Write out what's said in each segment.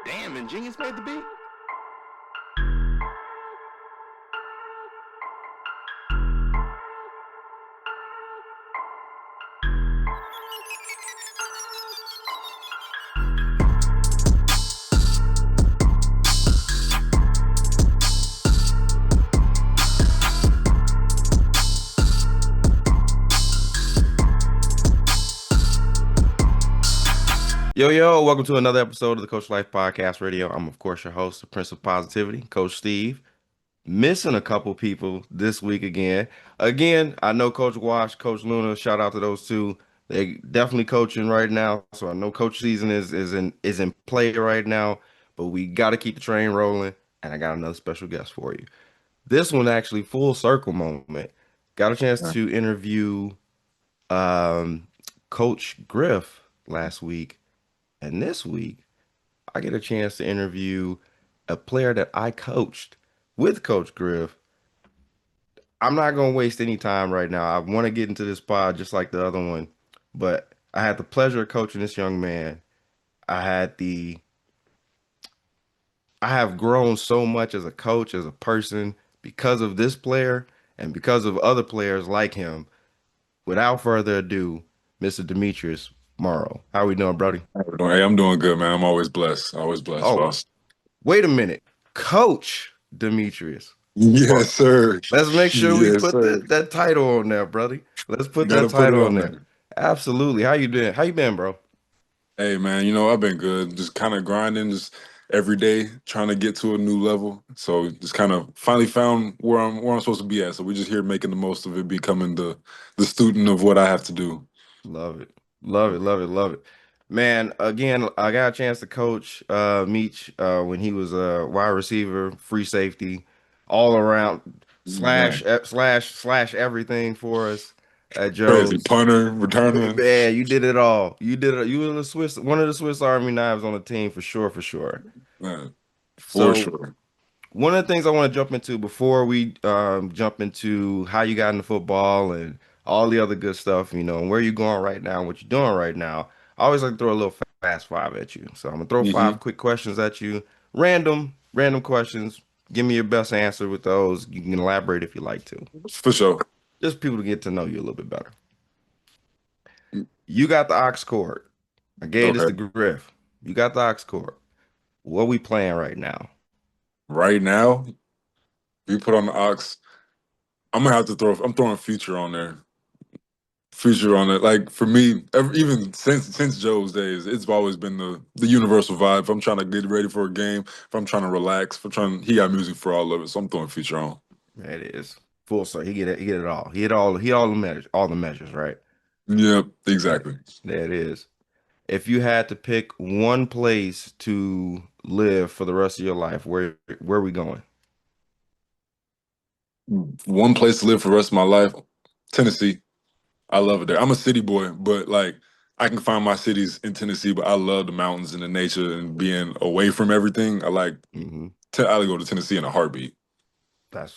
Damn, Ingenious made the beat. Yo, welcome to another episode of the Coach Life Podcast Radio. I'm, of course, your host, the Prince of Positivity, Coach Steve. Missing a couple people this week again. I know Coach Wash, Coach Luna, shout out to those two. They definitely coaching right now. So I know coach season is in play right now, but we got to keep the train rolling. And I got another special guest for you. This one actually full circle moment. Got a chance Yeah. to interview um, Coach Griff last week. And this week, I get a chance to interview a player that I coached with Coach Griff. I'm not going to waste any time right now. I want to get into this pod just like the other one, but I had the pleasure of coaching this young man. I had the I have grown so much as a coach, as a person, because of this player and because of other players like him. Without further ado, Mr. Demetrius Morrow. How we doing, Brody? Hey, I'm doing good, man. I'm always blessed, Oh, boss. wait a minute. Coach Demetrius Morrow. Yes, sir. Let's make sure we Yes, put sir. that title on there, brother. Let's put Got that to put it title on on there. there. Absolutely. How you doing? How you been, bro? Hey, man, I've been good. Just kind of grinding, just every day, trying to get to a new level. So just kind of finally found where I'm supposed to be at. So we're just here making the most of it, becoming the student of what I have to do. Love it. Love it. Love it. Love it. Man, again, I got a chance to coach Meech when he was a wide receiver, free safety, all around slash Man, slash slash everything for us at crazy Joe's. punter, returner. Man, you did it all. You did it. You were the Swiss, one of the Swiss Army knives on the team for sure, for sure. Man, for So sure. one of the things I want to jump into before we jump into how you got into football and all the other good stuff, and where you're going right now, and what you're doing right now, I always like to throw a little fast five at you. So I'm gonna throw Hmm. five quick questions at you, random questions. Give me your best answer with those. You can elaborate if you like to. For sure. Just people to get to know you a little bit better. You got the ox cord. I gave this Okay. to Griff. You got the ox cord. What we playing right now? Right now, if you put on the ox. I'm gonna have to throw. I'm throwing Future on there. Future on it. Like for me, even since Joe's days, it's always been the universal vibe. If I'm trying to get ready for a game, if I'm trying to relax, if I'm trying, he got music for all of it. So I'm throwing Future on. That is full circle. He get it. He get it all. He hit all the measures. All the measures. Right. Yep, That exactly. that is. If you had to pick one place to live for the rest of your life, where are we going? One place to live for the rest of my life, Tennessee. I love it there. I'm a city boy, but like I can find my cities in Tennessee. But I love the mountains and the nature and being away from everything. I like. Hmm. I go to Tennessee in a heartbeat. I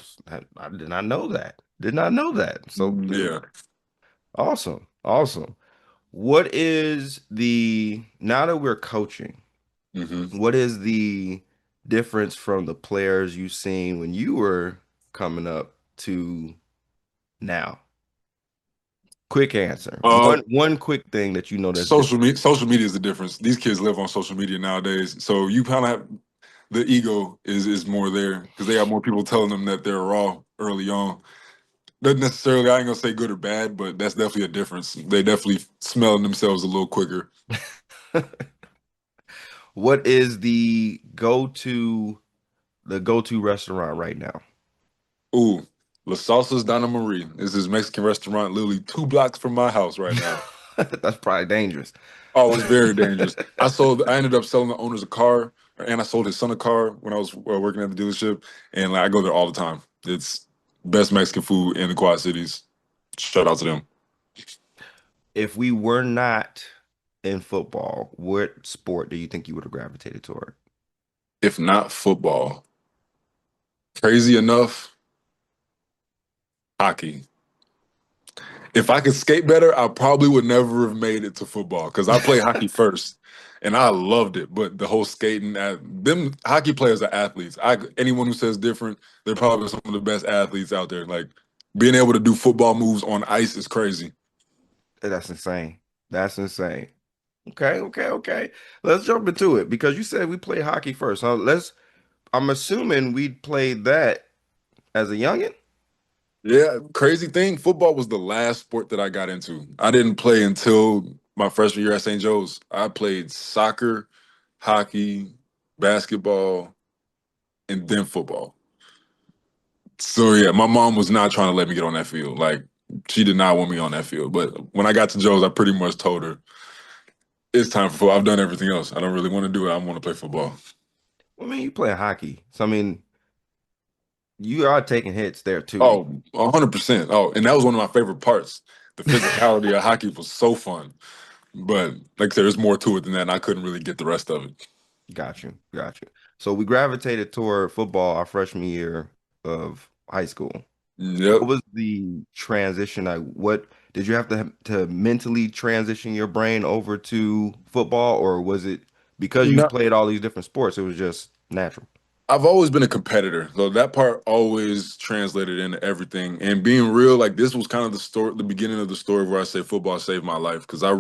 did not know that. Did not know that. So Yeah. awesome, awesome. What is the now that we're coaching? Hmm. What is the difference from the players you've seen when you were coming up to now? Quick answer. One quick thing that you know that's different. Social media is the difference. These kids live on social media nowadays, so you kind of have the ego is more there because they have more people telling them that they're raw early on. Doesn't necessarily, I ain't gonna say good or bad, but that's definitely a difference. They definitely smelling themselves a little quicker. What is the go-to restaurant right now? Ooh, La Salsa's Donna Marie is this Mexican restaurant literally 2 blocks from my house right now. That's probably dangerous. Oh, it's very dangerous. I ended up selling the owners a car, and I sold his son a car when I was working at the dealership, and like I go there all the time. It's best Mexican food in the Quad Cities. Shout out to them. If we were not in football, what sport do you think you would have gravitated toward? If not football, crazy enough, hockey. If I could skate better, I probably would never have made it to football because I played hockey first, and I loved it. But the whole skating, them hockey players are athletes. Anyone who says different, they're probably some of the best athletes out there. Like being able to do football moves on ice is crazy. That's insane. That's insane. Okay, okay, okay. Let's jump into it because you said we played hockey first. So I'm assuming we played that as a youngin. Yeah, crazy thing. Football was the last sport that I got into. I didn't play until my freshman year at St. Joe's. I played soccer, hockey, basketball, and then football. So yeah, my mom was not trying to let me get on that field. Like she did not want me on that field. But when I got to Joe's, I pretty much told her it's time for football. I've done everything else. I don't really want to do it. I want to play football. I mean, you play hockey. So I mean, you are taking hits there too. Oh, 100%. Oh, and that was one of my favorite parts. The physicality of hockey was so fun. But like I said, there's more to it than that, and I couldn't really get the rest of it. Got you, got you. So we gravitated toward football our freshman year of high school. What Yep. was the transition? Like, what did you have to mentally transition your brain over to football, or was it because you No, played all these different sports, it was just natural? I've always been a competitor, so that part always translated into everything. And being real, like this was kind of the story, the beginning of the story where I say football saved my life because I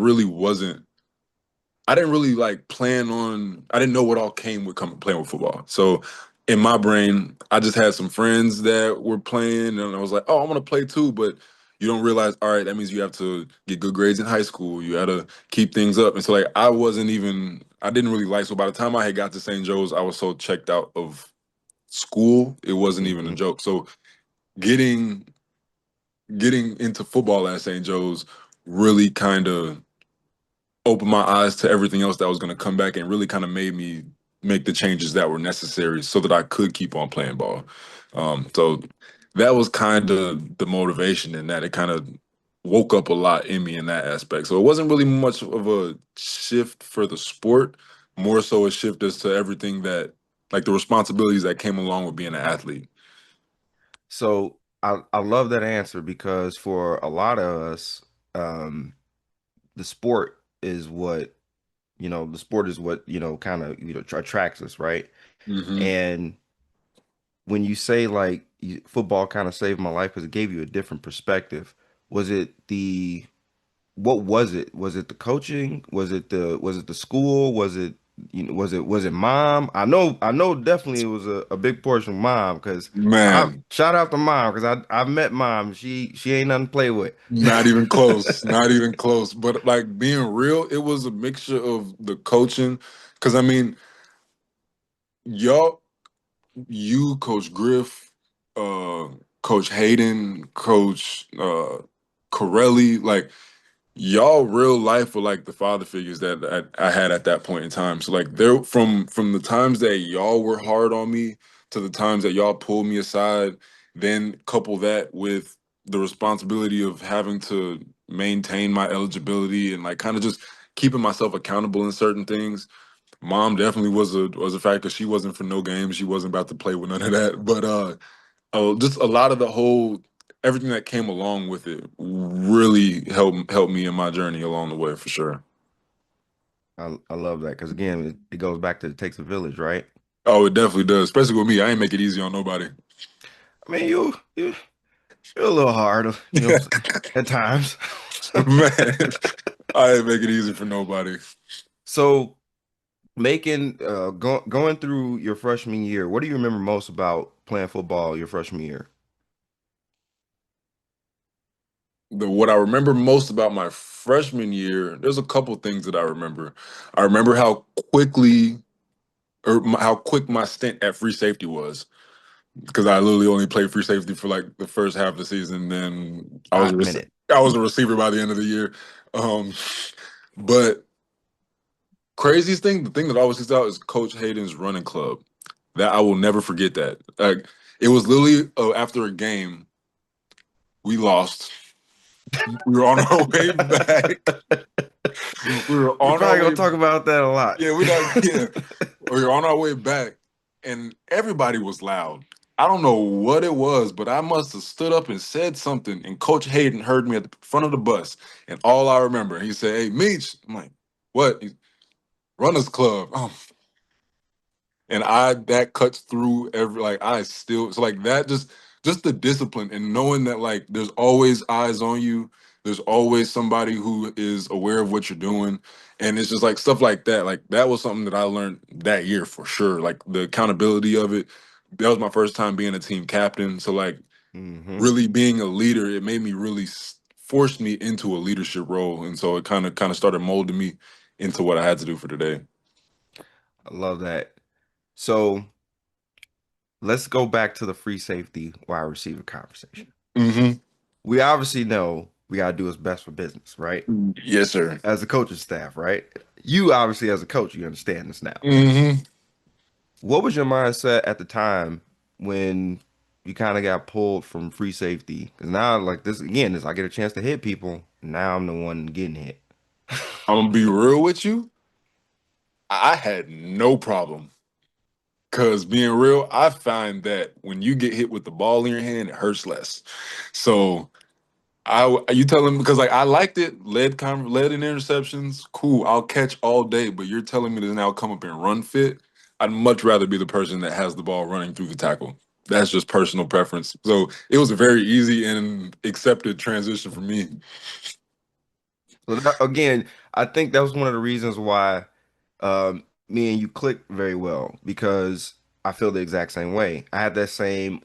didn't really like plan on. I didn't know what all came with playing with football. So in my brain, I just had some friends that were playing, and I was like, "Oh, I want to play too." But you don't realize, all right, that means you have to get good grades in high school. You got to keep things up. And so like I wasn't even. I didn't really like. So by the time I had got to St. Joe's, I was so checked out of school. It wasn't even a Hmm. joke. So getting getting into football at St. Joe's really kind of opened my eyes to everything else that was going to come back and really kind of made me make the changes that were necessary so that I could keep on playing ball. So that was kind of the motivation in that it kind of woke up a lot in me in that aspect. So it wasn't really much of a shift for the sport, more so a shift as to everything that like the responsibilities that came along with being an athlete. So I love that answer because for a lot of us, um, the sport is what the sport is what kind of attracts us, right? Hmm. And when you say like football kind of saved my life because it gave you a different perspective, was it the what was it? Was it the coaching? Was it the school? Was it was it mom? I know definitely it was a big portion of mom because I Man, shout out to mom because I've met mom. She ain't nothing to play with. not even close. Not even close. But like being real, it was a mixture of the coaching. Cause I mean, y'all, you, Coach Griff, uh, Coach Hayden, Coach Corelli, like y'all real life were like the father figures that I had at that point in time. So like there from the times that y'all were hard on me to the times that y'all pulled me aside, then couple that with the responsibility of having to maintain my eligibility and like kind of just keeping myself accountable in certain things. Mom definitely was a factor because she wasn't for no games. She wasn't about to play with none of that. But just a lot of the whole everything that came along with it really helped me in my journey along the way for sure. I love that because again it goes back to it takes a village, right? Oh, it definitely does, especially with me. I ain't make it easy on nobody. I mean you're a little hard, at times. Man, I ain't make it easy for nobody. So making going through your freshman year, what do you remember most about playing football your freshman year? What I remember most about my freshman year, there's a couple things that I remember. I remember how quick my stint at free safety was because I literally only played free safety for like the first half of the season. Then A minute. I was a receiver by the end of the year. Um, but craziest thing, the thing that always sticks out is Coach Hayden's running club. That I will never forget that. Like it was literally after a game we lost. We were on our way back. We were You're on our probably gonna way. talk about that a lot. Yeah, we not. Yeah, we were on our way back, and everybody was loud. I don't know what it was, but I must have stood up and said something, and Coach Hayden heard me at the front of the bus, and all I remember, he said, "Hey, Meech." I'm like, "What?" Runners Club. Oh, and I that cuts through every like I still so like that just the discipline and knowing that like there's always eyes on you. There's always somebody who is aware of what you're doing. And it's just like stuff like that. Like that was something that I learned that year for sure. Like the accountability of it. That was my first time being a team captain. So like Hmm. really being a leader, it made me really forced me into a leadership role. And so it kind of started molding me into what I had to do for today. I love that. So let's go back to the free safety wide receiver conversation. Hmm. We obviously know we got to do what's best for business, right? Yes, sir. As a coaching staff, right? You obviously, as a coach, you understand this now. Hmm. What was your mindset at the time when you kind of got pulled from free safety? Because now, like this again, is I get a chance to hit people. Now I'm the one getting hit. I'm gonna be real with you. I had no problem. Cause being real, I find that when you get hit with the ball in your hand, it hurts less. So you telling me because like I liked it, led in interceptions, cool. I'll catch all day, but you're telling me to now come up and run fit. I'd much rather be the person that has the ball running through the tackle. That's just personal preference. So it was a very easy and accepted transition for me. So that, again, I think that was one of the reasons why me and you clicked very well because I feel the exact same way. I had that same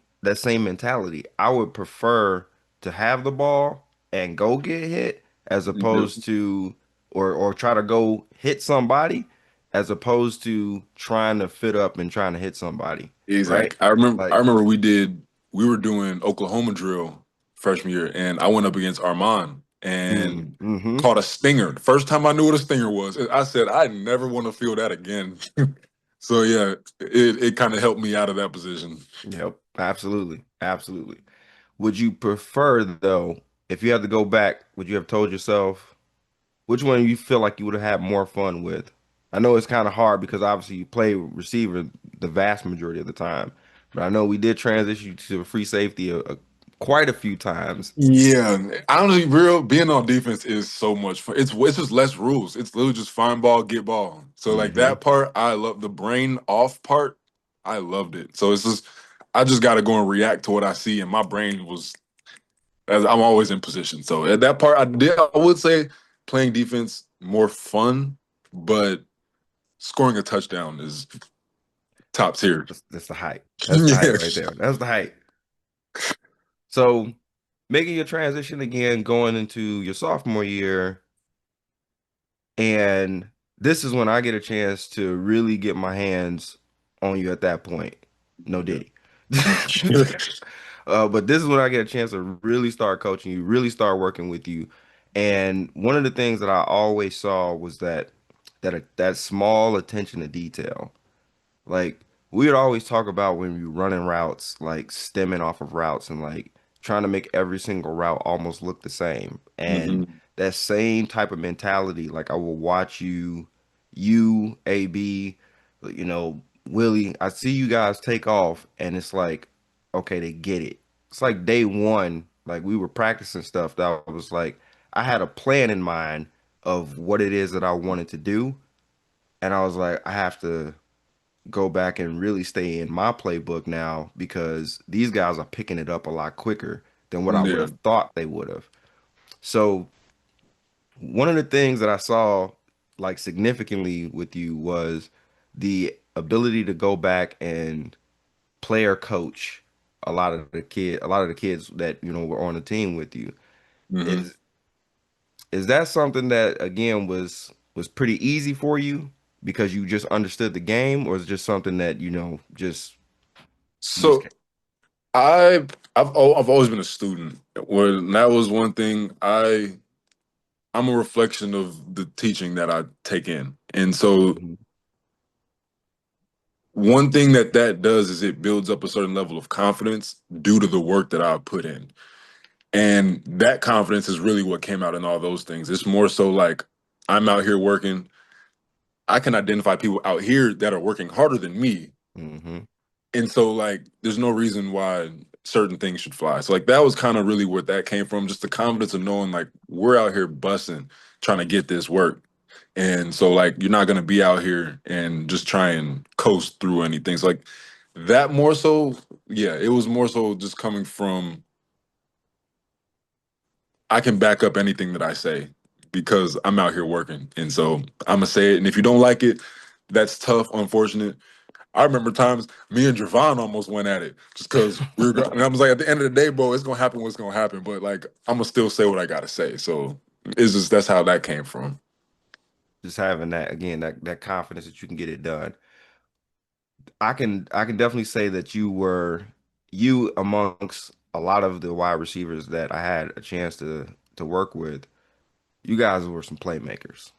mentality. I would prefer to have the ball and go get hit as opposed to or try to go hit somebody as opposed to trying to fit up and trying to hit somebody, right? Exactly. I Like, remember we were doing Oklahoma drill freshman year and I went up against Armand and mm-hmm. caught a stinger. The first time I knew what a stinger was, I said I never want to feel that again. So yeah, it kind of helped me out of that position. Yep, absolutely. Absolutely. Would you prefer though, if you had to go back, would you have told yourself which one you feel like you would have had more fun with? I know it's kind of hard because obviously you play receiver the vast majority of the time, but I know we did transition you to a free safety quite a few times. Yeah, honestly, real being on defense is so much fun. It's just less rules. It's literally just find ball, get ball. So like Hmm. that part, I love the brain off part. I loved it. So it's just I just got to go and react to what I see, and my brain was as I'm always in position. So at that part, I would say playing defense more fun, but scoring a touchdown is top tier. That's the hype. That's the hype Yeah. right there. That's the hype. So making your transition again, going into your sophomore year, and this is when I get a chance to really get my hands on you at that point. No Yeah. Diddy. But this is when I get a chance to really start coaching you, really start working with you. And one of the things that I always saw was that small attention to detail. Like we would always talk about when we running routes, like stemming off of routes and like trying to make every single route almost look the same. And Hmm. that same type of mentality, like I will watch AB, Willie, I see you guys take off and it's like, okay, they get it. It's like day one, like we were practicing stuff that was like I had a plan in mind of what it is that I wanted to do. And I was like, I have to go back and really stay in my playbook now because these guys are picking it up a lot quicker than what I would Yeah. have thought they would have. So one of the things that I saw like significantly with you was the ability to go back and player coach a lot of the kids that were on the team with you. Hmm. Is that something that again was pretty easy for you because you just understood the game, or is it just something that just you just So I've always been a student. When that was one thing I'm a reflection of the teaching that I take in. And so Mhm. one thing that does is it builds up a certain level of confidence due to the work that I put in. And that confidence is really what came out in all those things. It's more so like I'm out here working. I can identify people out here that are working harder than me Mhm. And so like there's no reason why certain things should fly. So like that was kind of really where that came from, just the confidence of knowing like we're out here busting trying to get this work. And so like you're not gonna be out here and just try and coast through anything. So like that more so, yeah, it was more so just coming from I can back up anything that I say because I'm out here working. And so I'm gonna say it. And if you don't like it, that's tough, unfortunate. I remember times me and Javon almost went at it just because we were. And I was like, at the end of the day, bro, it's gonna happen. What's gonna happen? But like, I'm gonna still say what I gotta say. So it's just that's how that came from. Just having that again, that confidence that you can get it done. I can definitely say that you amongst a lot of the wide receivers that I had a chance to work with. You guys were some playmakers.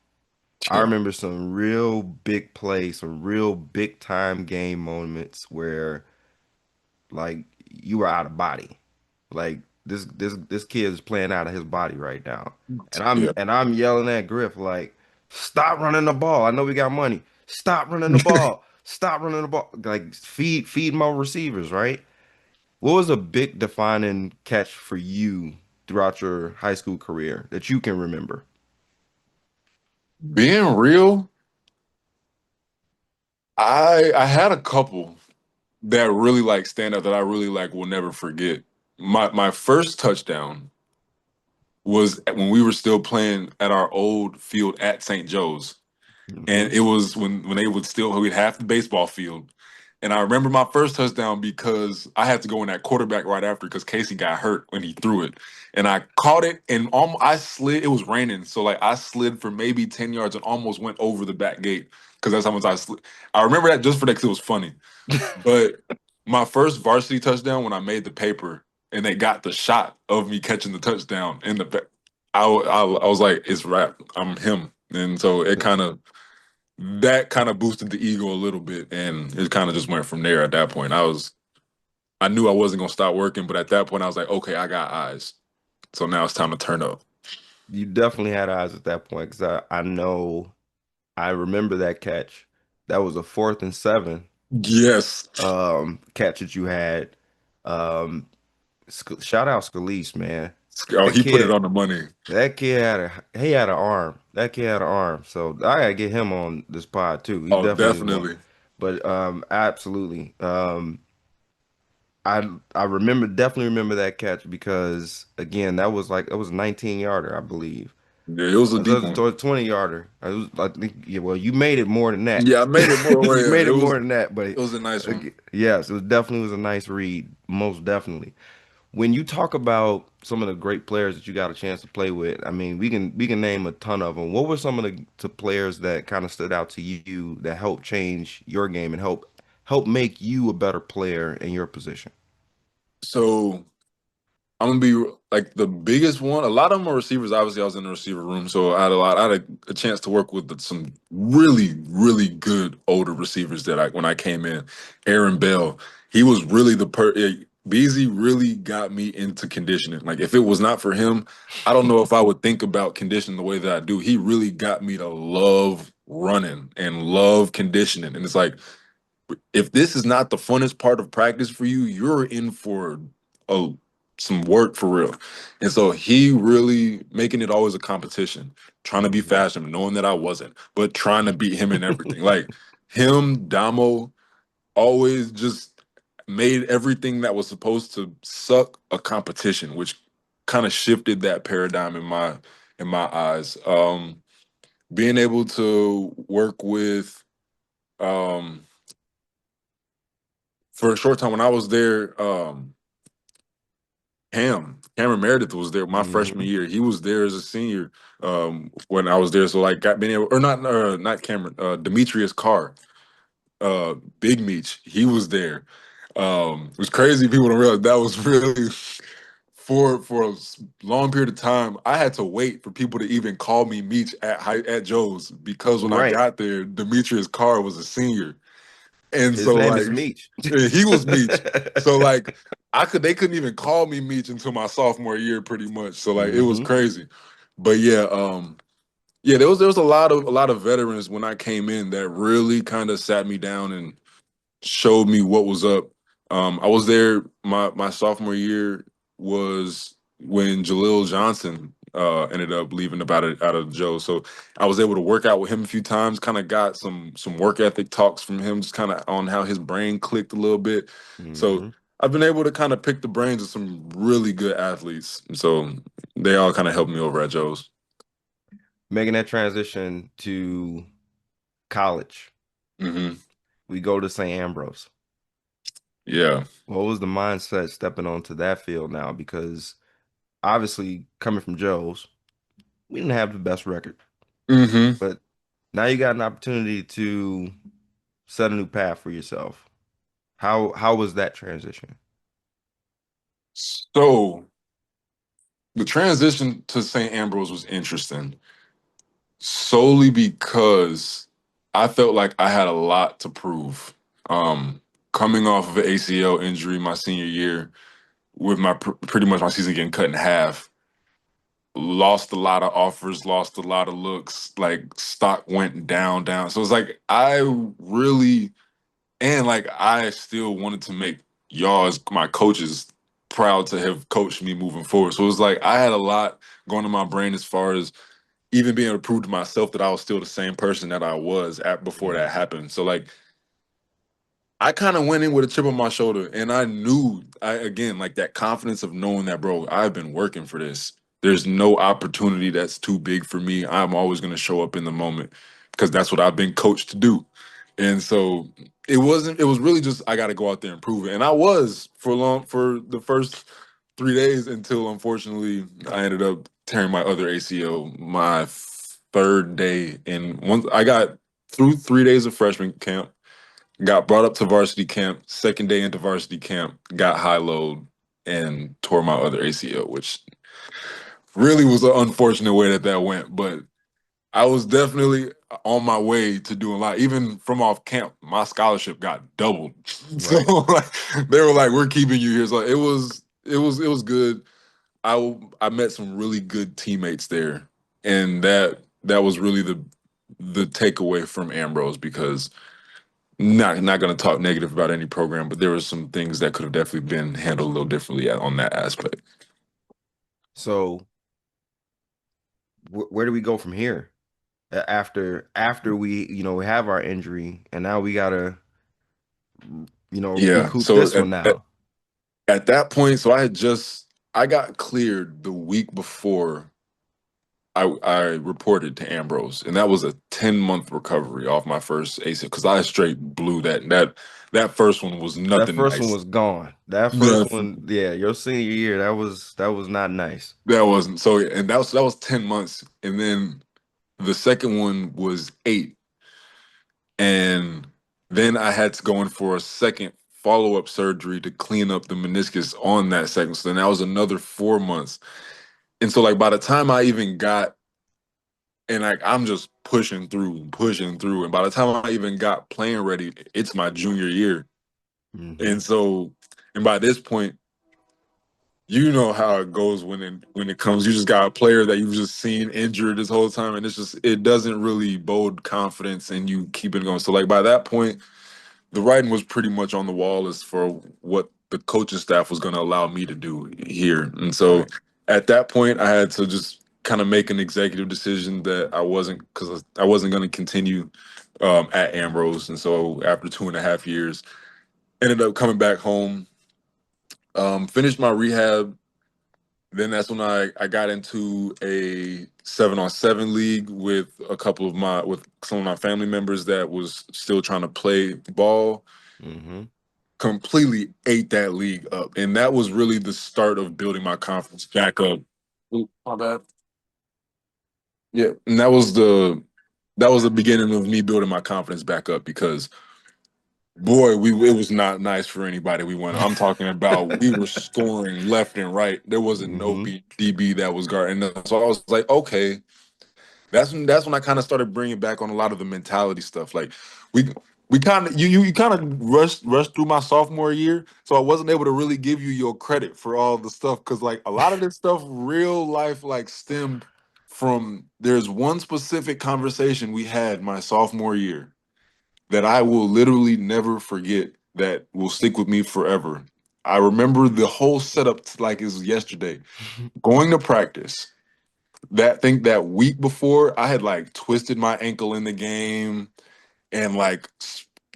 I Yeah, remember some real big plays, some real big time game moments where like you were out of body. Like this kid is playing out of his body right now. And yeah. I'm yelling at Griff like, stop running the ball. I know we got money. Stop running the ball. Stop running the ball. Like feed my receivers, right? What was a big defining catch for you throughout your high school career that you can remember? Being real, I had a couple that really like stand out that I really like will never forget. My first touchdown was when we were still playing at our old field at St. Joe's. Hmm. And it was when they would still we'd half the baseball field. And I remember my first touchdown because I had to go in that quarterback right after because Casey got hurt when he threw it, and I caught it and almost I slid. It was raining, so like I slid for maybe 10 yards and almost went over the back gate because that's how much I slid. I remember that just for that because it was funny. But my first varsity touchdown when I made the paper and they got the shot of me catching the touchdown in the back, I was like, it's rap. I'm him, and so it kind of that kind of boosted the ego a little bit, and it kind of just went from there. At that point, I knew I wasn't gonna stop working, but at that point, I was like, okay, I got eyes, so now it's time to turn up. You definitely had eyes at that point because I know I remember that catch. That was a 4th and 7 Yes. catch that you had. Um, Shout out Scalise, man. Oh, That he put it kid, on the money. that kid had an arm. That kid had an arm. So I gotta get him on this pod too. He Oh, definitely is one. definitely. But absolutely. I remember definitely remember that catch because again, that was a 19 yarder, I believe. Yeah, it was a That deep was one. a 20 yarder. I think, yeah, well, you made it more than that. Yeah, I made it more. You Yeah, made it more than that, it but was a nice one. yes, it was definitely was a nice read, most definitely. When you talk about some of the great players that you got a chance to play with, I mean, we can name a ton of them. What were some of the players that kind of stood out to you that helped change your game and help make you a better player in your position? So I'm gonna be like the biggest one. A lot of them are receivers. Obviously, I was in the receiver room, so I had a chance to work with some really, really good older receivers that I when I came in. Aaron Bell, he was really Beasley really got me into conditioning. Like if it was not for him, I don't know if I would think about conditioning the way that I do. He really got me to love running and love conditioning. And it's like if this is not the funnest part of practice for you, you're in for a some work for real. And so he really making it always a competition, trying to be Mhm. faster, knowing that I wasn't, but trying to beat him in everything. Like him, Damo, always just made everything that was supposed to suck a competition, which kind of shifted that paradigm in my eyes. Being able to work with um for a short time when I was there, Cameron Meredith was there my freshman Mhm. year. He was there as a senior when I was there. So like got being able or not Cameron, Demetrius Carr, Big Meech, he was there. It was crazy. People don't realize that was really for a long period of time. I had to wait for people to even call me Meech at Joe's because when I Right. got there, Demetrius Carr was a senior. And His so name is like Meech. he was Meech. So like they couldn't even call me Meech until my sophomore year pretty much. So like it was Hmm. crazy. But yeah, yeah, there was a lot of veterans when I came in that really kind of sat me down showed me what was up. I was there. My sophomore year was when Jaleel Johnson ended up leaving about it out of Joe. So I was able to work out with him a few times. Kind of got some work ethic talks from him, just kind of on how his brain clicked a little bit. So Hmm. I've been able to kind of pick the brains of some really good athletes. So they all kind of helped me over at Joe's. Making that transition to college, Hmm. we go to St. Ambrose. Yeah. What was the mindset stepping onto that field now? Because obviously, coming from Joe's, we didn't have the best record, Hmm. but now you got an opportunity to set a new path for yourself. How was that transition? So the transition to St. Ambrose was interesting solely because I felt like I had a lot to prove. Coming off of an ACL injury my senior year, with my pretty much my season getting cut in half, lost a lot of offers, lost a lot of looks. Like stock went down. So it's like I really and like I still wanted to make y'all as my coaches proud to have coached me moving forward. So it was like I had a lot going in my brain as far as even being able to prove to myself that I was still the same person that I was at before Mhm. that happened. So like I kind of went in with a chip on my shoulder and I knew I again like that confidence of knowing that bro, I've been working for this. There's no opportunity that's too big for me. I'm always going to show up in the moment because that's what I've been coached to do. And so it was really just I got to go out there and prove it. And I was for the first 3 days until unfortunately I ended up tearing my other ACL my third day. And once I got through 3 days of freshman camp, got brought up to varsity camp, second day into varsity camp, got high load and tore my other ACL, which really was an unfortunate way that that went. But I was definitely on my way to doing a lot. Even from off camp, my scholarship got doubled. So Right. like they were like, "We're keeping you here." So it was good. I met some really good teammates there, and that was really the takeaway from Ambrose because not going to talk negative about any program, but there were some things that could have definitely been handled a little differently on that aspect. So where do we go from here? After we, we have our injury and now we gotta, Yeah. recoup So this one now. at that point, so I got cleared the week before I reported to Ambrose, and that was a 10-month recovery off my first ACL because I straight blew that first one was That nothing first one nice. was gone. That first Yeah, one, yeah, your senior year, that was not nice. that wasn't so, and that was 10 months, and then the second one was 8. And then I had to go in for a second follow-up surgery to clean up the meniscus on that second. So then that was another 4 months. And so like by the time I even got and like I'm just pushing through. And by the time I even got playing ready, it's my junior year. Hmm. And so and by this point, you know how it goes when it comes. You just got a player that you've just seen injured this whole time, and it doesn't really bode confidence and you keep it going. So like by that point, the writing was pretty much on the wall as for what the coaching staff was going to allow me to do here. And so Right. at that point, I had to just kind of make an executive decision that I wasn't going to continue at Ambrose. And so after 2.5 years, ended up coming back home, finished my rehab. Then that's when I got into a 7-on-7 league with some of my family members that was still trying to play ball. Hmm. Completely ate that league up. And that was really the start of building my confidence back up. Ooh, my bad. Yeah. And that was the beginning of me building my confidence back up because boy, it was not nice for anybody we went. I'm talking about we were scoring left and right. There wasn't no Hmm. DB that was guarding us. So I was like, okay, that's when I kind of started bringing back on a lot of the mentality stuff. Like we we kind of you kind of rushed through my sophomore year, so I wasn't able to really give you your credit for all the stuff because like a lot of this stuff, real life, like stemmed from there's one specific conversation we had my sophomore year, that I will literally never forget that will stick with me forever. I remember the whole setup like it was yesterday. Going to practice. That week before, I had like twisted my ankle in the game and like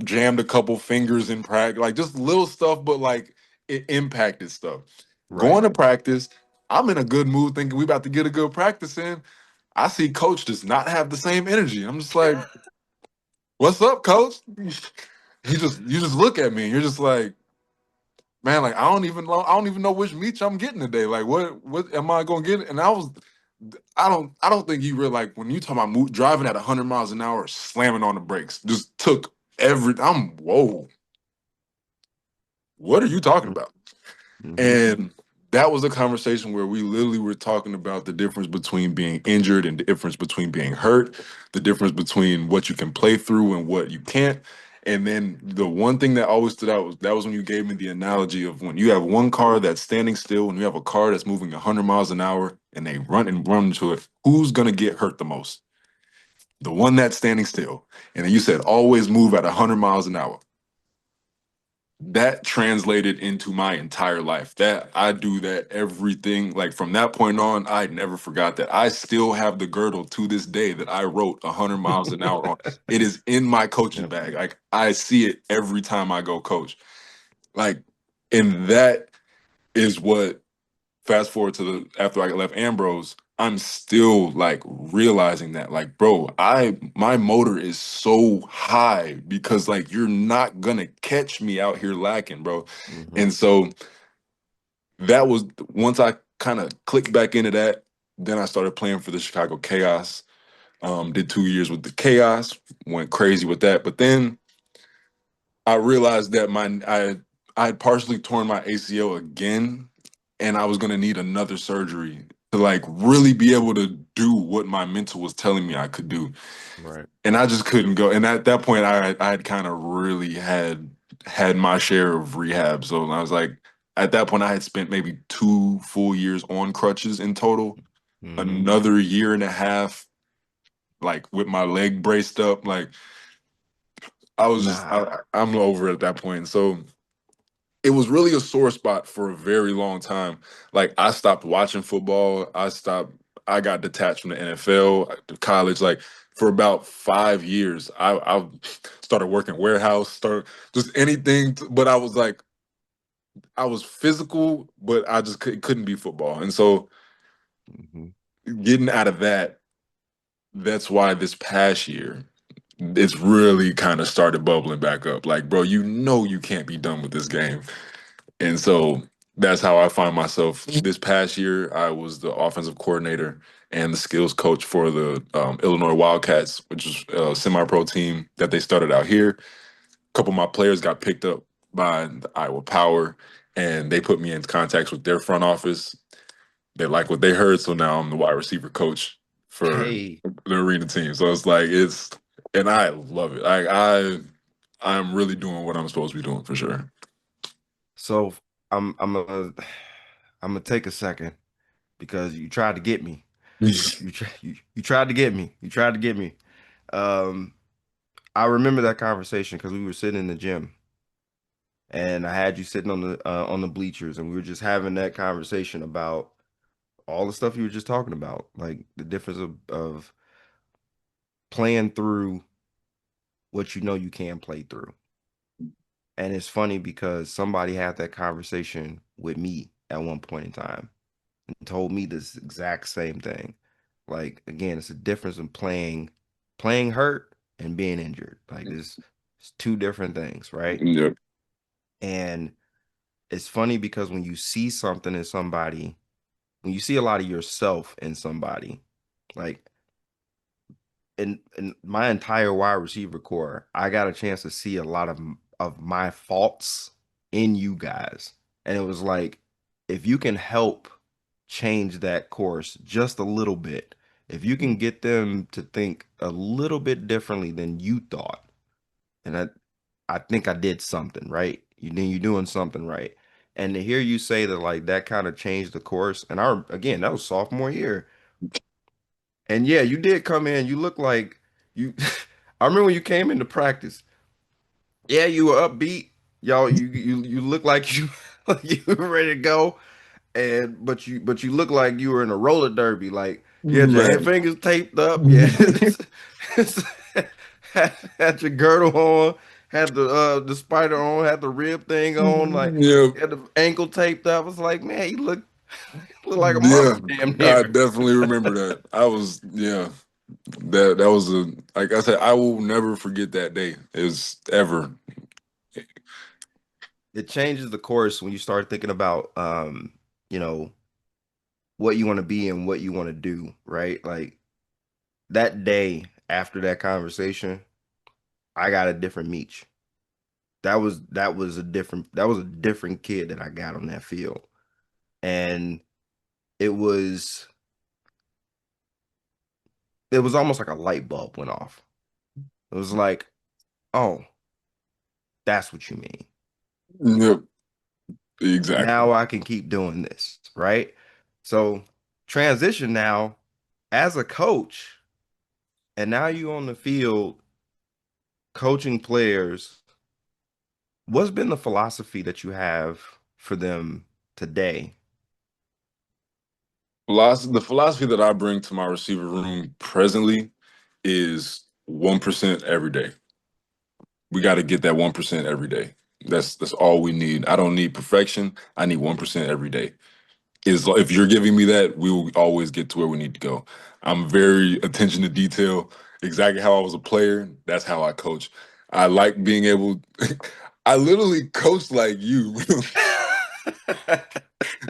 jammed a couple fingers in practice, like just little stuff, but like it impacted stuff. Right. Going to practice, I'm in a good mood, thinking we about to get a good practice in. I see coach does not have the same energy. I'm just like, "What's up, coach?" You just look at me and you're just like, "Man, like I don't even know which meat I'm getting today. Like what am I gonna get?" And I don't think you really like when you talk about driving at 100 miles an hour, slamming on the brakes, just took every. I'm whoa. What are you talking about? Mm-hmm. And that was a conversation where we literally were talking about the difference between being injured and the difference between being hurt, the difference between what you can play through and what you can't. And then the one thing that always stood out was that was when you gave me the analogy of when you have one car that's standing still and you have a car that's moving 100 miles an hour and they run into it, who's going to get hurt the most? The one that's standing still. And then you said always move at 100 miles an hour. That translated into my entire life. That I do that everything. Like from that point on, I never forgot that. I still have the girdle to this day that I wrote 100 miles an hour on. It is in my coach's Yep. bag. Like I see it every time I go coach. Like, and that is what fast forward to the after I left Ambrose, I'm still like realizing that, like, bro, I my motor is so high because like you're not gonna catch me out here lacking, bro. Mm-hmm. And so that was once I kind of clicked back into that, then I started playing for the Chicago Chaos. Did 2 years with the Chaos, went crazy with that. But then I realized that I had partially torn my ACL again, and I was gonna need another surgery to like really be able to do what my mental was telling me I could do. Right. And I just couldn't go. And at that point, I had kind of really had my share of rehab. So I was like, at that point, I had spent maybe 2 full years on crutches in total. Mm-hmm. Another year and a half, like with my leg braced up. Like Nah. I'm over at that point. So it was really a sore spot for a very long time. Like I stopped watching football. I got detached from the NFL, to college. Like for about 5 years, I started working warehouse, started just anything. But I was like, I was physical, but I just couldn't be football. And so Mm-hmm. getting out of that, that's why this past year, it's really kind of started bubbling back up. Like, bro, you know you can't be done with this game. And so that's how I find myself. This past year, I was the offensive coordinator and the skills coach for the Illinois Wildcats, which is a semi-pro team that they started out here. A couple of my players got picked up by the Iowa Power, and they put me in contact with their front office. They like what they heard, so now I'm the wide receiver coach for Hey. the arena team. So it's like and I love it. I'm really doing what I'm supposed to be doing for sure. So I'm gonna I'm gonna take a second because you tried to get me. You tried to get me. You tried to get me. Um, I remember that conversation because we were sitting in the gym and I had you sitting on the bleachers and we were just having that conversation about all the stuff you were just talking about, like the difference of playing through what you know you can play through. And it's funny because somebody had that conversation with me at one point in time and told me this exact same thing. Like again, it's a difference in playing hurt and being injured. Like it's two different things, right? Yeah. And it's funny because when you see something in somebody, when you see a lot of yourself in somebody, like in my entire wide receiver core, I got a chance to see a lot of my faults in you guys. And it was like if you can help change that course just a little bit, if you can get them to think a little bit differently than you thought, and I think I did something, right? You're doing something right. And to hear you say that like that kind of changed the course, and I again, that was sophomore year. And yeah, you did come in. You look like you. I remember when you came into practice. Yeah, you were upbeat. Y'all, you look like you you were ready to go. And but you look like you were in a roller derby. Like you had your Man. fingers taped up. Yeah, had your girdle on, had the spider on, had the rib thing on. Like Yeah, you had the ankle taped up. It's like, man, you look like a yeah. monster, damn I near. definitely remember that. I was, yeah. That was a, like I said, I will never forget that day. Is ever. It changes the course when you start thinking about you know, what you want to be and what you want to do, right? Like that day after that conversation, I got a different Meech. That was a different kid that I got on that field. And it was it was almost like a light bulb went off. It was like, oh, that's what you mean. Yep, exactly. Now I can keep doing this, right? So transition now as a coach, and now you on the field coaching players. What's been the philosophy that you have for them today? The philosophy that I bring to my receiver room presently is 1% every day. We got to get that 1% every day. That's all we need. I don't need perfection. I need 1% every day. Is if you're giving me that, we will always get to where we need to go. I'm very attention to detail. Exactly how I was a player, that's how I coach. I like being able. I literally coach like you.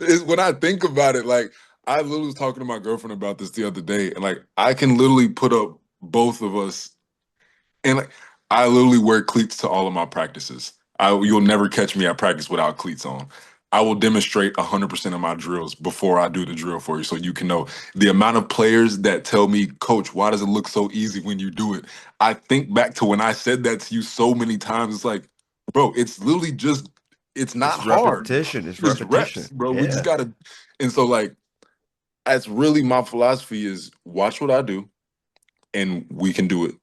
It's when I think about it, like I literally was talking to my girlfriend about this the other day, and like I can literally put up both of us, and like I literally wear cleats to all of my practices. You'll never catch me at practice without cleats on. I will demonstrate 100% of my drills before I do the drill for you, so you can know the amount of players that tell me, "Coach, why does it look so easy when you do it?" I think back to when I said that to you so many times. It's like, bro, it's literally just, it's not It's hard. repetition. It's It's reps, repetition. bro. We just Yeah. gotta. And so, like, that's really my philosophy: is watch what I do, and we can do it.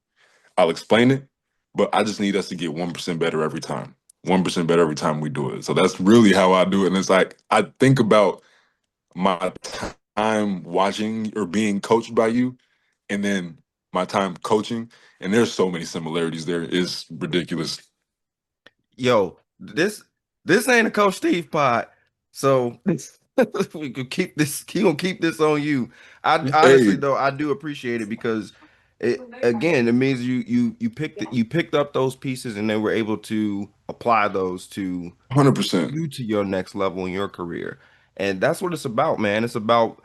I'll explain it, but I just need us to get 1% better every time. 1% better every time we do it. So that's really how I do it. And it's like I think about my time watching or being coached by you, and then my time coaching, and there's so many similarities there. It's ridiculous. Yo, this ain't a Coach Steve pod, so we could keep this. He gonna keep this on you. I honestly Hey, though I do appreciate it because it means you picked up those pieces and then were able to apply those to get 100%. you to your next level in your career, and that's what it's about, man. It's about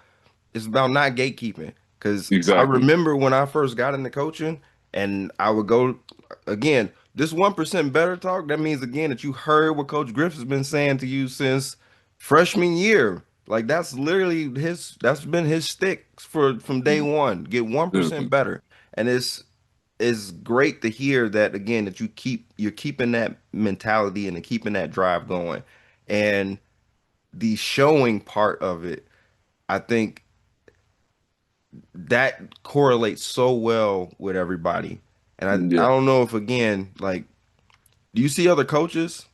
not gatekeeping. Because I Exactly. remember when I first got into coaching, and I would go again. This 1% better talk. That means again that you heard what Coach Griff has been saying to you since freshman year. Like that's literally his. That's been his stick from day one. Get one Yeah. percent better, and it's great to hear that again that you're keeping that mentality and keeping that drive going, and the showing part of it. I think that correlates so well with everybody. And I Yeah. don't know if again, like, do you see other coaches?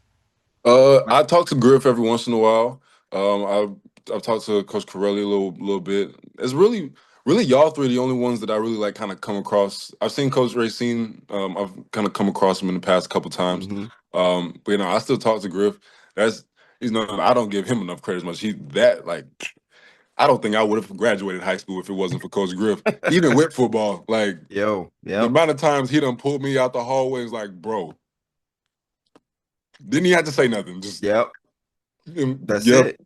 Like, I talk to Griff every once in a while. I've talked to Coach Corelli a little bit. It's really y'all three are the only ones that I really like kind of come across. I've seen Coach Racine. I've kind of come across him in the past couple times. mhm. But I still talk to Griff. That's I don't give him enough credit as much. He that like I don't think I would have graduated high school if it wasn't for Coach Griff. Even with football, like Yo, the yep, amount of times he done pulled me out the hallways, like bro, didn't he have to say nothing? Just yep. That's yep. it.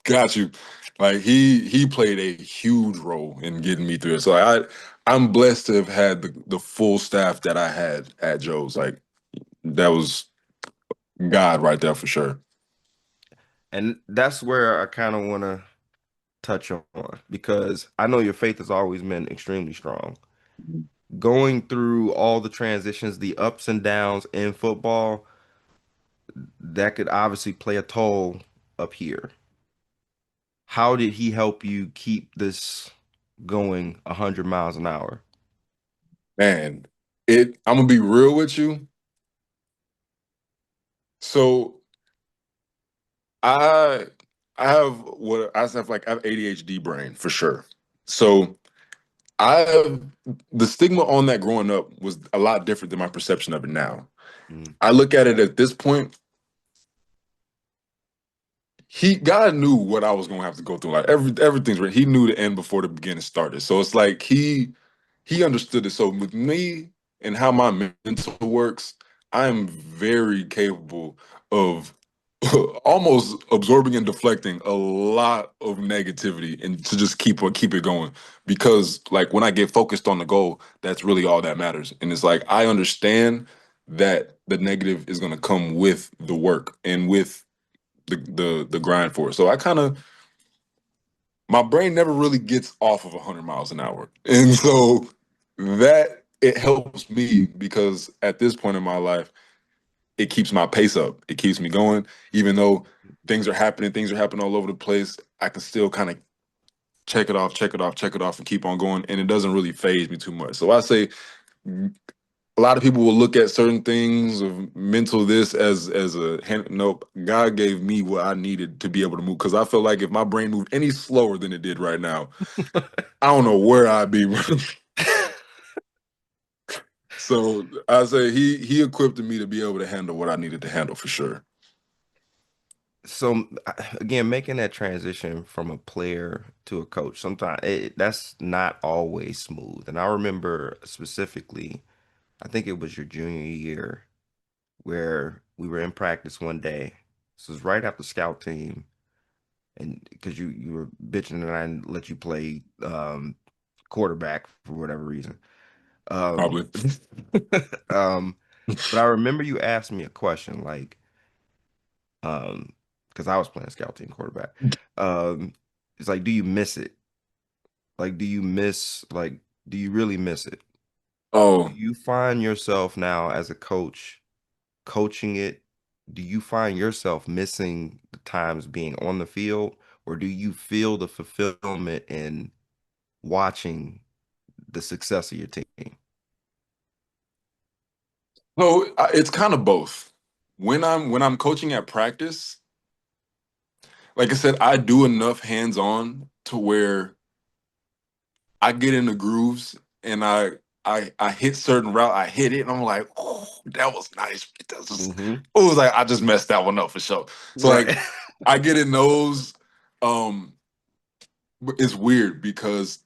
Got you. Like he played a huge role in getting me through it. So I'm blessed to have had the full staff that I had at Joe's. Like that was God right there for sure. And that's where I kind of want to touch on because I know your faith has always been extremely strong. Going through all the transitions, the ups and downs in football, that could obviously play a toll up here. How did he help you keep this going 100 miles an hour? Man, I'm gonna be real with you. So I I have ADHD brain for sure. So I have the stigma on that growing up was a lot different than my perception of it now. Mm, I look at it at this point, he God knew what I was gonna have to go through. Like everything's right. He knew the end before the beginning started. So it's like he understood it. So with me and how my mental works, I am very capable of almost absorbing and deflecting a lot of negativity and to just keep it going. Because like when I get focused on the goal, that's really all that matters. And it's like I understand that the negative is gonna come with the work and with the grind for it. So I kind of my brain never really gets off of 100 miles an hour. And so that it helps me because at this point in my life, it keeps my pace up. It keeps me going. Even though things are happening all over the place, I can still kind of check it off, check it off, check it off, and keep on going. And it doesn't really phase me too much. So I say a lot of people will look at certain things of mental this as a nope. God gave me what I needed to be able to move because I feel like if my brain moved any slower than it did right now, I don't know where I'd be. So I say he equipped me to be able to handle what I needed to handle for sure. So again, making that transition from a player to a coach, sometimes that's not always smooth. And I remember specifically, I think it was your junior year where we were in practice one day. This was right after scout team, and because you were bitching and I didn't let you play quarterback for whatever reason. Um, Probably. um, but I remember you asked me a question like, um, because I was playing scout team quarterback. Um, it's like, do you miss it? Like, do you really miss it? Do Oh, you find yourself now as a coach coaching it? Do you find yourself missing the times being on the field, or do you feel the fulfillment in watching the success of your team? so it's kind of both. When I'm coaching at practice, like I said, I do enough hands on to where I get in the grooves and I hit certain route, I hit it, and I'm like, oh, that was nice. Hmm. It was like I just messed that one up for sure. So Right. like I get in those. Um, but it's weird because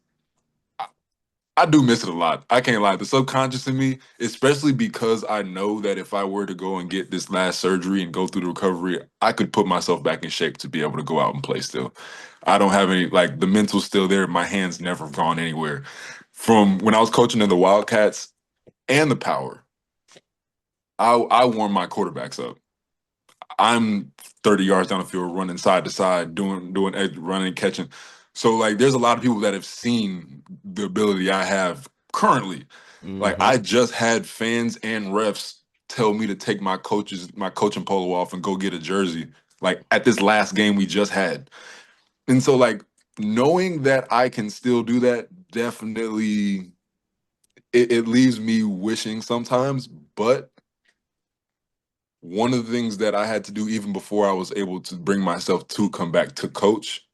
I do miss it a lot. I can't lie. The subconscious in me, especially because I know that if I were to go and get this last surgery and go through the recovery, I could put myself back in shape to be able to go out and play still. I don't have any, like, the mental's still there. My hands never gone anywhere. From when I was coaching in the Wildcats and the Power, I warm my quarterbacks up. I'm 30 yards down the field running side to side, doing running, catching. So like there's a lot of people that have seen the ability I have currently. Like Hmm. I just had fans and refs tell me to take my coaching polo off and go get a jersey. Like at this last game we just had. And so like knowing that I can still do that definitely it leaves me wishing sometimes, but one of the things that I had to do even before I was able to bring myself to come back to coach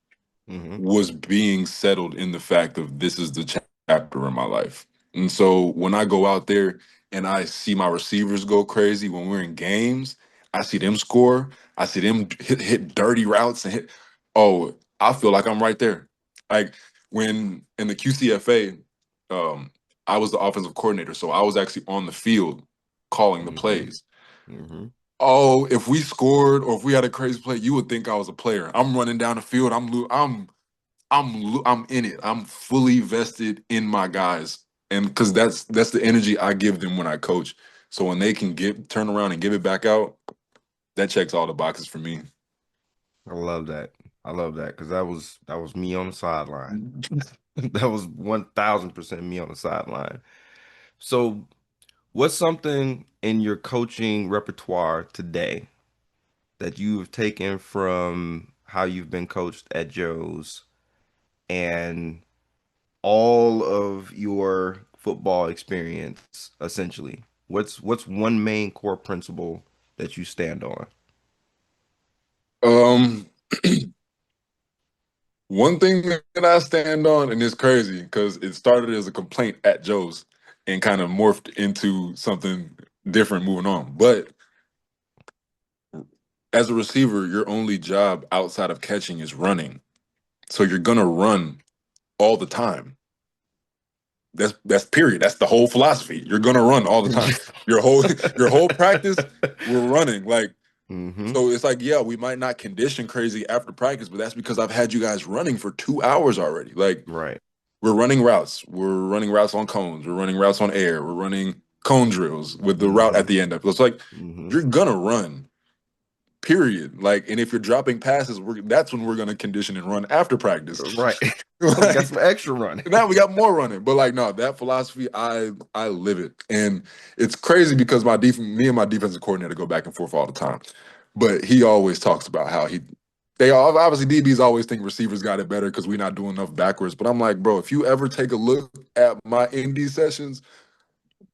Hmm. was being settled in the fact of this is the chapter in my life. And so when I go out there and I see my receivers go crazy when we're in games, I see them score, I see them hit dirty routes and hit. Oh, I feel like I'm right there. Like when in the QCFA, um, I was the offensive coordinator, so I was actually on the field calling the Hmm. plays. Hmm. Oh, if we scored or if we had a crazy play, you would think I was a player. I'm running down the field. I'm in it. I'm fully vested in my guys, and because that's the energy I give them when I coach. So when they can get turn around and give it back out, that checks all the boxes for me. I love that. I love that because that was me on the sideline. That was 1,000% me on the sideline. So, what's something in your coaching repertoire today that you've taken from how you've been coached at Joe's and all of your football experience, essentially? What's one main core principle that you stand on? Um, one thing that I stand on, and it's crazy because it started as a complaint at Joe's and kind of morphed into something different moving on. But as a receiver, your only job outside of catching is running. So you're gonna run all the time. That's period. That's the whole philosophy. You're gonna run all the time. Your whole your whole practice, we're running. Like Hmm. so it's like, yeah, we might not condition crazy after practice, but that's because I've had you guys running for 2 hours already. Like Right. we're running routes. We're running routes on cones. We're running routes on air. We're running cone drills with the route at Hmm. the end of it. It's like Hmm. you're gonna run. Period. Like, and if you're dropping passes, that's when we're gonna condition and run after practice. Right. So we got Like some extra running. now we got more running. But like, no, that philosophy, I live it. And it's crazy because me and my defensive coordinator go back and forth all the time. But he always talks about how they all obviously DBs always think receivers got it better because we're not doing enough backwards. But I'm like, bro, if you ever take a look at my ND sessions,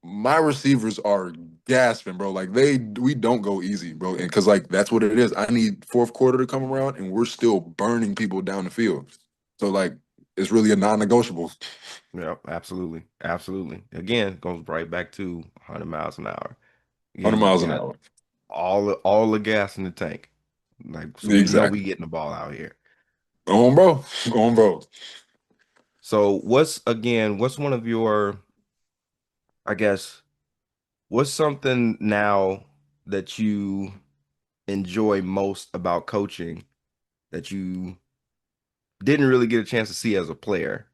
my receivers are gasping, bro. Like we don't go easy, bro. And because like that's what it is. I need fourth quarter to come around, and we're still burning people down the field. So like it's really a non-negotiable. Yeah, absolutely. Absolutely. Again, goes right back to 100 miles an hour. 100 Again, we miles an got hour. all the gas in the tank. Like, so we know we Exactly. getting the ball out here. On bro. On bro. So what's one of your, I guess, what's something now that you enjoy most about coaching that you didn't really get a chance to see as a player?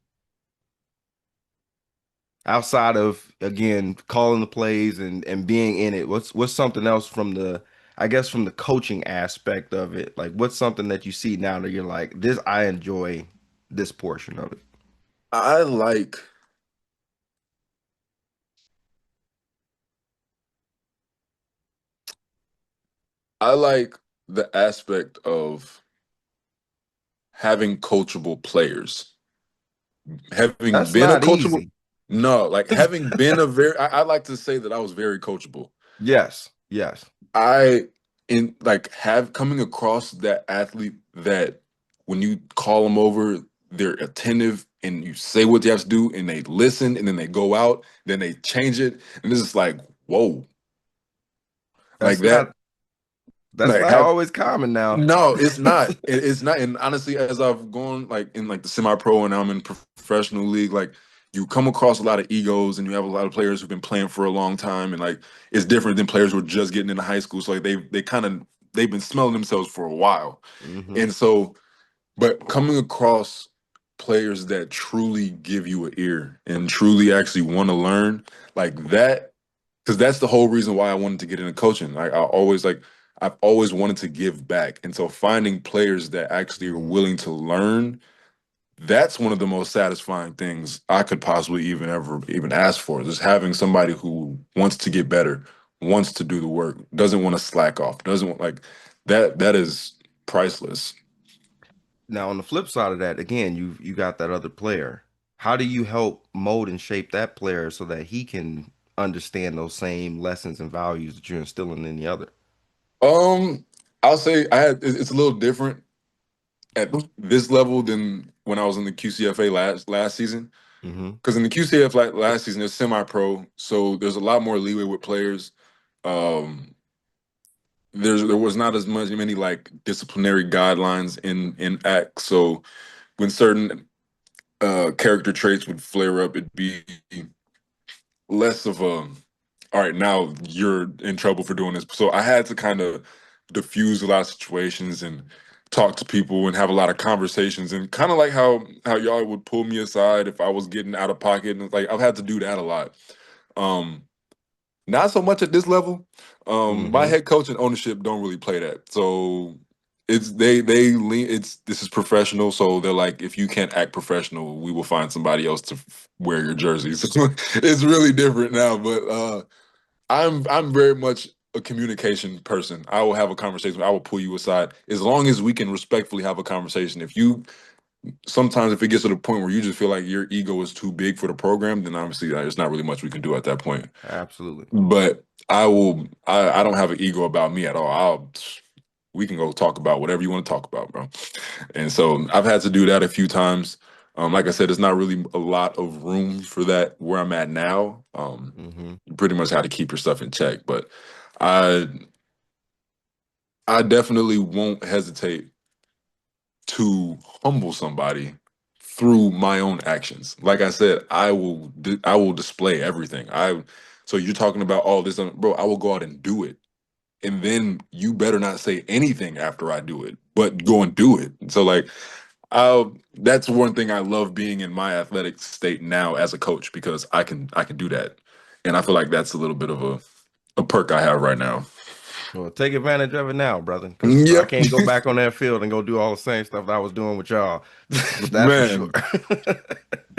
Outside of, again, calling the plays and being in it, what's something else from the, I guess, from the coaching aspect of it? Like, what's something that you see now that you're like, this, I enjoy this portion of it? I like I like the aspect of having coachable players. Having That's been a not coachable, easy. no, like having been a very I like to say that I was very coachable. Yes, yes. I in like have coming across that athlete that when you call them over, they're attentive and you say what you have to do and they listen and then they go out, then they change it. And it's just like, whoa, like That's that, not that's like not have always common now. no, it's not. It's not. And honestly, as I've gone like in like the semi-pro and I'm in professional league, like you come across a lot of egos and you have a lot of players who've been playing for a long time and like it's different than players who are just getting into high school. So like they've been smelling themselves for a while. Hmm. And so but coming across players that truly give you an ear and truly actually want to learn, like that, because that's the whole reason why I wanted to get into coaching. I've always wanted to give back. And so finding players that actually are Hmm. willing to learn, that's one of the most satisfying things I could possibly even ask for. Just having somebody who wants to get better, wants to do the work, doesn't want to slack off, doesn't want like that is priceless. Now, on the flip side of that, again, you got that other player. How do you help mold and shape that player so that he can understand those same lessons and values that you're instilling in the other? Um, I'll say it's a little different at this level than when I was in the QCFA last season. Hmm. Because in the QCF last season, it's semi-pro, so there's a lot more leeway with players. Um, there was not as many like disciplinary guidelines in ACT. So when certain character traits would flare up, it'd be less of a all right, now you're in trouble for doing this. So I had to kind of diffuse a lot of situations and talk to people and have a lot of conversations and kind of like how y'all would pull me aside if I was getting out of pocket. And like I've had to do that a lot. Um, Not so much at this level. My Hmm. head coach and ownership don't really play that. So it's they lean it's this is professional. So they're like, if you can't act professional, we will find somebody else to wear your jerseys. It's really different now, but I'm very much a communication person. I will have a conversation. I will pull you aside as long as we can respectfully have a conversation. If you sometimes if it gets to the point where you just feel like your ego is too big for the program, then obviously there's not really much we can do at that point. Absolutely. But I will. I don't have an ego about me at all. we can go talk about whatever you want to talk about, bro. And so I've had to do that a few times. Like I said, it's not really a lot of room for that where I'm at now. Mm-hmm. You pretty much have to keep your stuff in check. But I I definitely won't hesitate to humble somebody through my own actions. Like I said, I will display everything. So you're talking about all this, bro. I will go out and do it, and then you better not say anything after I do it, but go and do it. So like, that's one thing I love being in my athletic state now as a coach because I can do that, and I feel like that's a little bit of a perk I have right now. Well, take advantage of it now, brother, because I Yep, can't go back on that field and go do all the same stuff that I was doing with y'all. That's for sure. man,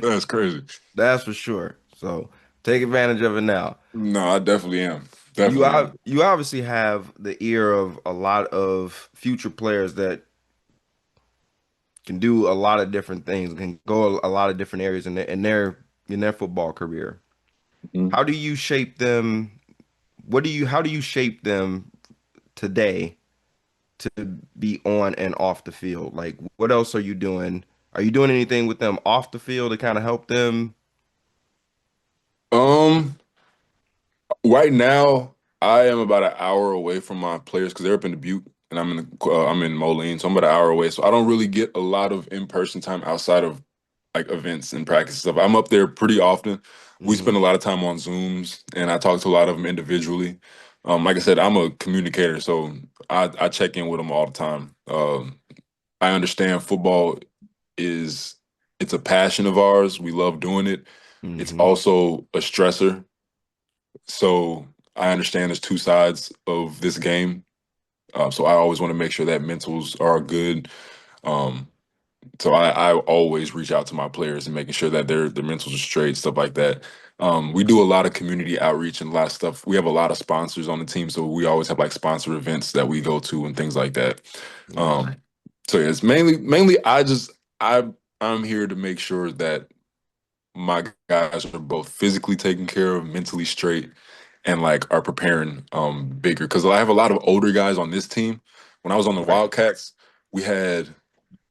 that's crazy. That's for sure. So take advantage of it now. No, I definitely am. Definitely am. You obviously have the ear of a lot of future players that can do a lot of different things, can go a lot of different areas in their football career. Mhm. How do you shape them? How do you shape them today to be on and off the field? Like, what else are you doing? Are you doing anything with them off the field to kind of help them? Um, right now, I am about an hour away from my players because they're up in Dubuque and I'm in Moline, so I'm about an hour away. So I don't really get a lot of in-person time outside of like events and practice stuff. I'm up there pretty often. We Hmm. spend a lot of time on Zooms, and I talk to a lot of them individually. Like I said, I'm a communicator, so I check in with them all the time. I understand football is it's a passion of ours. We love doing it. It's Hmm. also a stressor. So I understand there's two sides of this game. So I always want to make sure that mentals are good. Um, so I always reach out to my players and making sure that their mentals are straight, stuff like that. We do a lot of community outreach and a lot of stuff. We have a lot of sponsors on the team, so we always have like sponsor events that we go to and things like that. Nice. Um, so yeah, it's mainly I'm here to make sure that my guys are both physically taken care of, mentally straight, and like are preparing bigger. Because I have a lot of older guys on this team. When I was on the Right. Wildcats, we had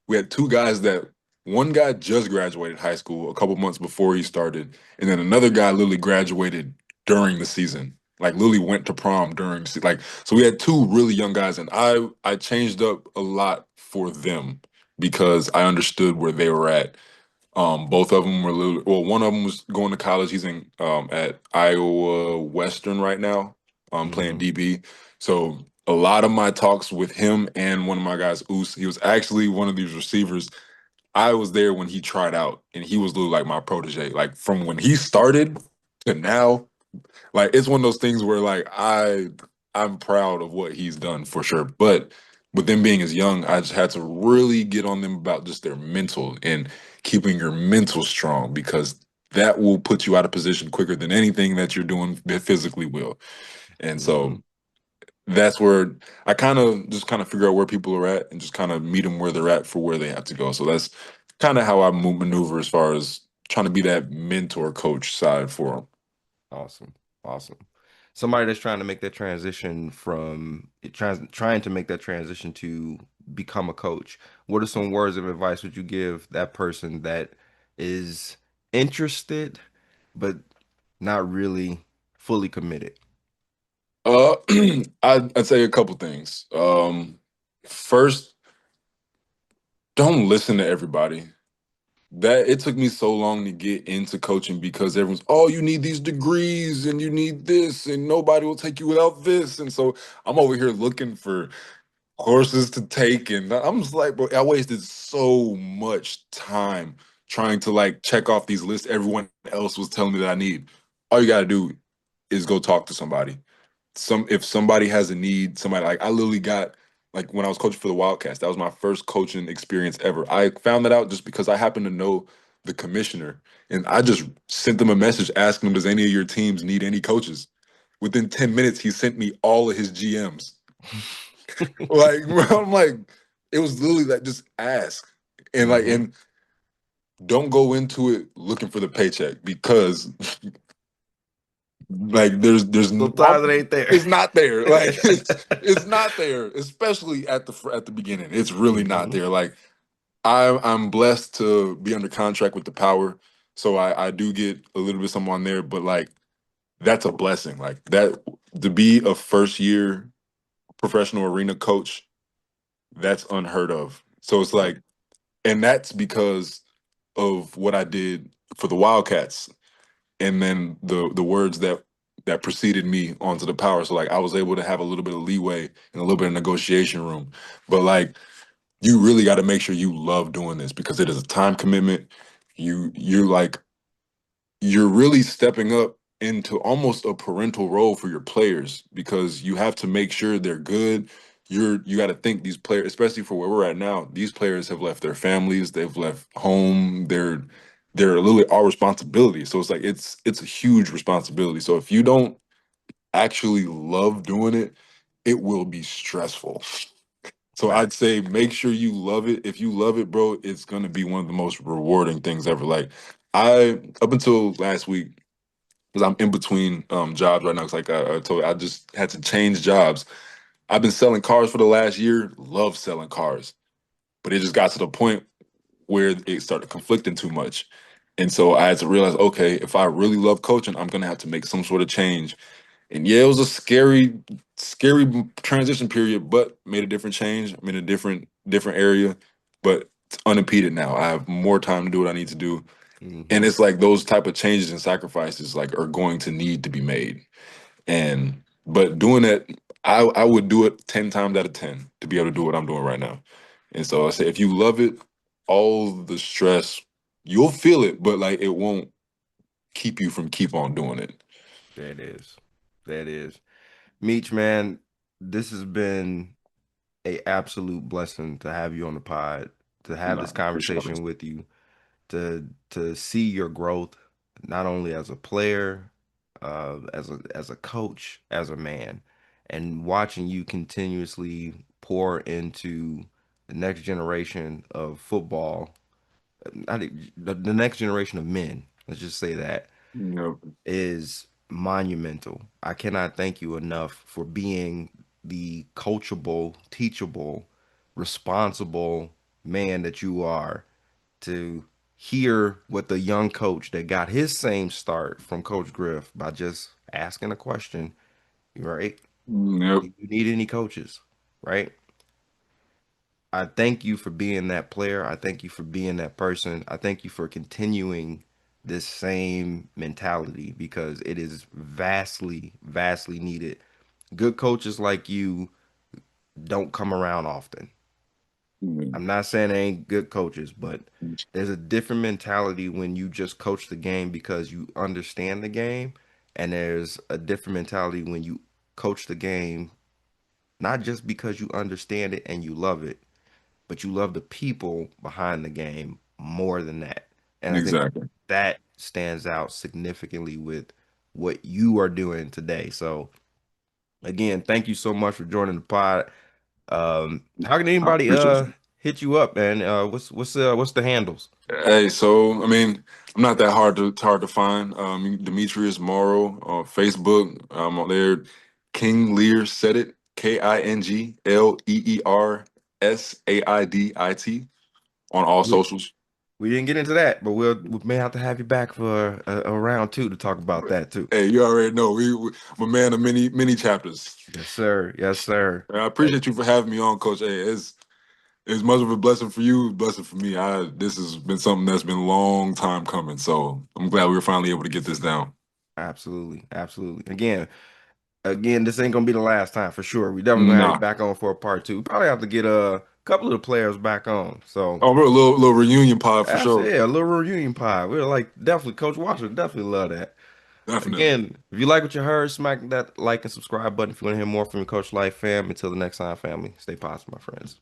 we had two guys that one guy just graduated high school a couple months before he started, and then another guy literally graduated during the season. Like literally went to prom during the season. Like so we had two really young guys, and I changed up a lot for them because I understood where they were at. Both of them were little. Well, one of them was going to college. He's in at Iowa Western right now, playing Hmm. DB. So a lot of my talks with him and one of my guys, Oos, he was actually one of these receivers. I was there when he tried out, and he was literally like my protege. Like from when he started to now, like it's one of those things where like I'm proud of what he's done for sure. But with them being as young, I just had to really get on them about just their mental and keeping your mental strong because that will put you out of position quicker than anything that you're doing physically will. And Hmm. so that's where I kind of figure out where people are at and just kind of meet them where they're at for where they have to go. So that's kind of how I maneuver as far as trying to be that mentor coach side for them. Awesome. Awesome. Somebody that's trying to make that transition trying to make that transition to become a coach. What are some words of advice would you give that person that is interested but not really fully committed? Uh, I'd say a couple things. First, don't listen to everybody. That it took me so long to get into coaching because everyone's, oh, you need these degrees and you need this, and nobody will take you without this. And so I'm over here looking for courses to take, and I'm just like, bro, I wasted so much time trying to like check off these lists everyone else was telling me that I need. All you gotta do is go talk to somebody. If somebody has a need, somebody like I literally got like when I was coaching for the Wildcats, that was my first coaching experience ever. I found that out just because I happened to know the commissioner, and I just sent them a message asking them, "Does any of your teams need any coaches?" Within 10 minutes, he sent me all of his GMs. Like I'm like, it was literally like just ask and like Hmm. and don't go into it looking for the paycheck because Like there's Sometimes it ain't there. it's not there. Like it's not there, especially at the beginning. It's really not Hmm. there. Like I'm blessed to be under contract with the Power, so I do get a little bit something on there, but like that's a blessing. Like that to be a first year professional arena coach, that's unheard of. So it's Yep. like, and that's because of what I did for the Wildcats, and then the words that preceded me onto the Power. So like I was able to have a little bit of leeway and a little bit of negotiation room, but like you really got to make sure you love doing this because it is a time commitment. You're like you're really stepping up into almost a parental role for your players because you have to make sure they're good. You got to think these players, especially for where we're at now, these players have left their families, they've left home, they're literally our responsibility. So it's like it's a huge responsibility. So if you don't actually love doing it, it will be stressful. So I'd Facts. say make sure you love it. If you love it, bro, it's gonna be one of the most rewarding things ever. Like I up until last week, because I'm in between jobs right now. Cause like I told you, I just had to change jobs. I've been selling cars for the last year. Love selling cars, but it just got to the point where it started conflicting too much, and so I had to realize, okay, if I really love coaching, I'm gonna have to make some sort of change. And yeah, it was a scary transition period, but made a different change. I'm in a different area, but it's unimpeded now. I have more time to do what I need to do. And Hmm. it's like those type of changes and sacrifices like are going to need to be made. And but doing that, I would do it 10 times out of 10 to be able to do what I'm doing right now. And so I say if you love it, all the stress, you'll feel it, but like it won't keep you from keep on doing it. That is. That is. Meech, man, this has been a absolute blessing to have you on the pod, to have No, this appreciate it. conversation with you, to see your growth, not only as a player, as a coach, as a man, and watching you continuously pour into the next generation of football, the next generation of men. Let's just say that You know, is monumental. I cannot thank you enough for being the coachable, teachable, responsible man that you are to hear what the young coach that got his same start from Coach Griff by just asking a question, right? yep. Do you need any coaches? Right? I thank you for being that player. I thank you for being that person. I thank you for continuing this same mentality because it is vastly, vastly needed. Good coaches like you don't come around often. I'm not saying they ain't good coaches, but there's a different mentality when you just coach the game because you understand the game, and there's a different mentality when you coach the game not just because you understand it and you love it, but you love the people behind the game more than that. And I think Exactly. that stands out significantly with what you are doing today. So again, thank you so much for joining the pod. How can I anybody appreciate you. hit you up, man? What's the handles? Hey, so I mean, I'm not that hard to find. Demetrius Morrow on Facebook. I'm on there. King Lear said it. KingLeerSaidit on all We, socials. we didn't get into that, but we may have to have you back for a round two to talk about that too. Hey, you already know I'm a man of many chapters. Yes, sir. Yes, sir. I appreciate you for having me on, Coach. Hey, it's much of a blessing for you, blessing for me. I This has been something that's been a long time coming. So I'm glad we were finally able to get this down. Absolutely. Absolutely. Again, this ain't gonna be the last time for sure. We definitely gonna have you Nah. back on for a part two. We probably have to get a couple of the players back on. So Oh, we're a little reunion pod for that's sure. yeah, a little reunion pod. We're like definitely Coach Washington definitely love that. Definitely. Again, if you like what you heard, smack that like and subscribe button if you want to hear more from your Coach Life fam. Until the next time, family, stay positive, my friends.